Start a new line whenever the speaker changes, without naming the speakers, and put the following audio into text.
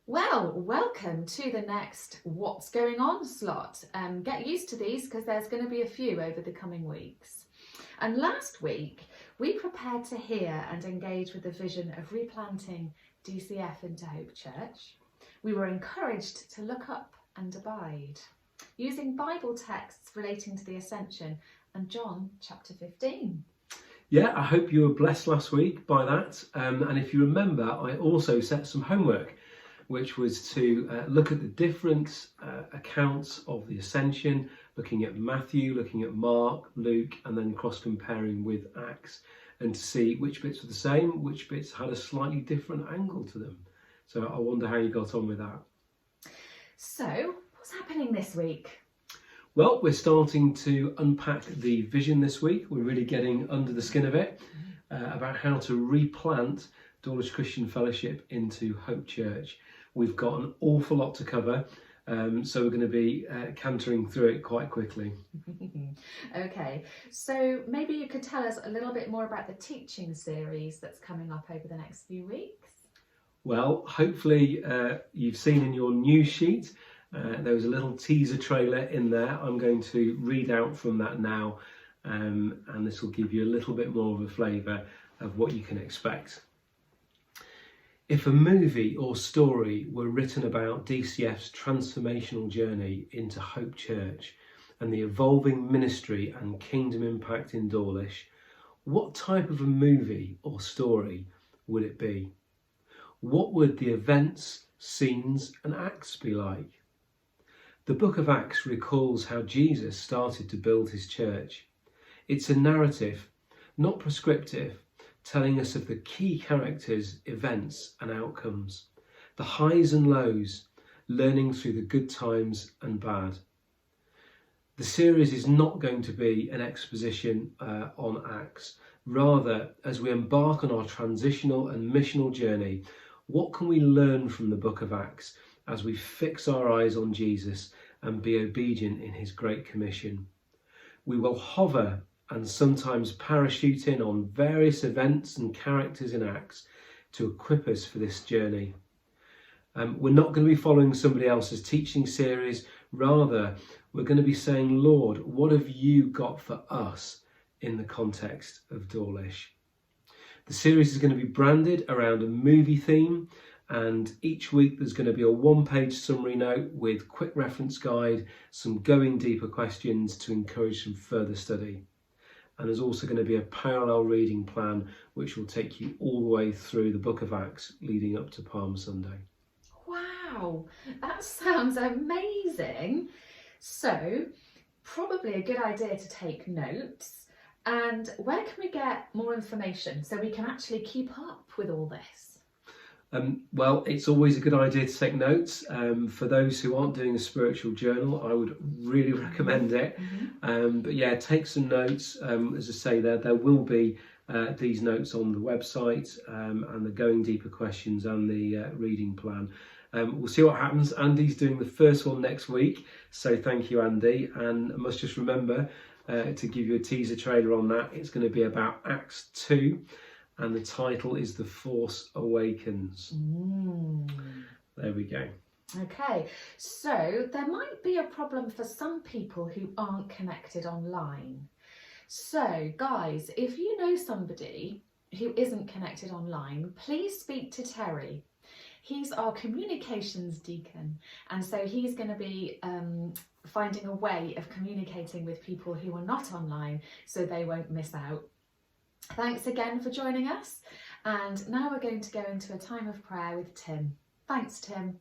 Well, welcome to the next What's Going On slot. Get used to these because there's going to be a few over the coming weeks. And last week, we prepared to hear and engage with the vision of replanting DCF into Hope Church. We were encouraged to look up and abide, using Bible texts relating to the Ascension and John chapter 15.
Yeah, I hope you were blessed last week by that. And if you remember, I also set some homework, which was to look at the different accounts of the Ascension, looking at Matthew, looking at Mark, Luke, and then cross-comparing with Acts, and to see which bits were the same, which bits had a slightly different angle to them. So I wonder how you got on with that.
So, what's happening this week?
Well, we're starting to unpack the vision this week. We're really getting under the skin of it about how to replant Dawlish Christian Fellowship into Hope Church. We've got an awful lot to cover, so we're going to be cantering through it quite quickly.
Okay, so maybe you could tell us a little bit more about the teaching series that's coming up over the next few weeks.
Well, hopefully you've seen in your news sheet, there was a little teaser trailer in there. I'm going to read out from that now, and this will give you a little bit more of a flavour of what you can expect. If a movie or story were written about DCF's transformational journey into Hope Church and the evolving ministry and kingdom impact in Dawlish, what type of a movie or story would it be? What would the events, scenes and acts be like? The book of Acts recalls how Jesus started to build his church. It's a narrative, not prescriptive, telling us of the key characters, events and outcomes, the highs and lows, learning through the good times and bad. The series is not going to be an exposition on Acts. Rather, as we embark on our transitional and missional journey, what can we learn from the book of Acts as we fix our eyes on Jesus and be obedient in his Great Commission? We will hover and sometimes parachute in on various events and characters in Acts to equip us for this journey. We're not going to be following somebody else's teaching series. Rather, we're going to be saying, Lord, what have you got for us in the context of Dawlish? The series is going to be branded around a movie theme, and each week there's going to be a one-page summary note with quick reference guide, some going deeper questions to encourage some further study. And there's also going to be a parallel reading plan which will take you all the way through the book of Acts leading up to Palm Sunday.
Wow, that sounds amazing. So, probably a good idea to take notes. And where can we get more information so we can actually keep up with all this?
Well, it's always a good idea to take notes. For those who aren't doing a spiritual journal, I would really recommend it. But yeah, take some notes. As I say, there will be these notes on the website and the going deeper questions and the reading plan. We'll see what happens. Andy's doing the first one next week, so thank you, Andy. And I must just remember to give you a teaser trailer on that. It's going to be about Acts 2. And the title is The Force Awakens. There we go.
Okay, so there might be a problem for some people who aren't connected online. So guys, if you know somebody who isn't connected online, please speak to Terry. He's our communications deacon, and so he's going to be finding a way of communicating with people who are not online so they won't miss out. Thanks again for joining us, and now we're going to go into a time of prayer with Tim. Thanks, Tim.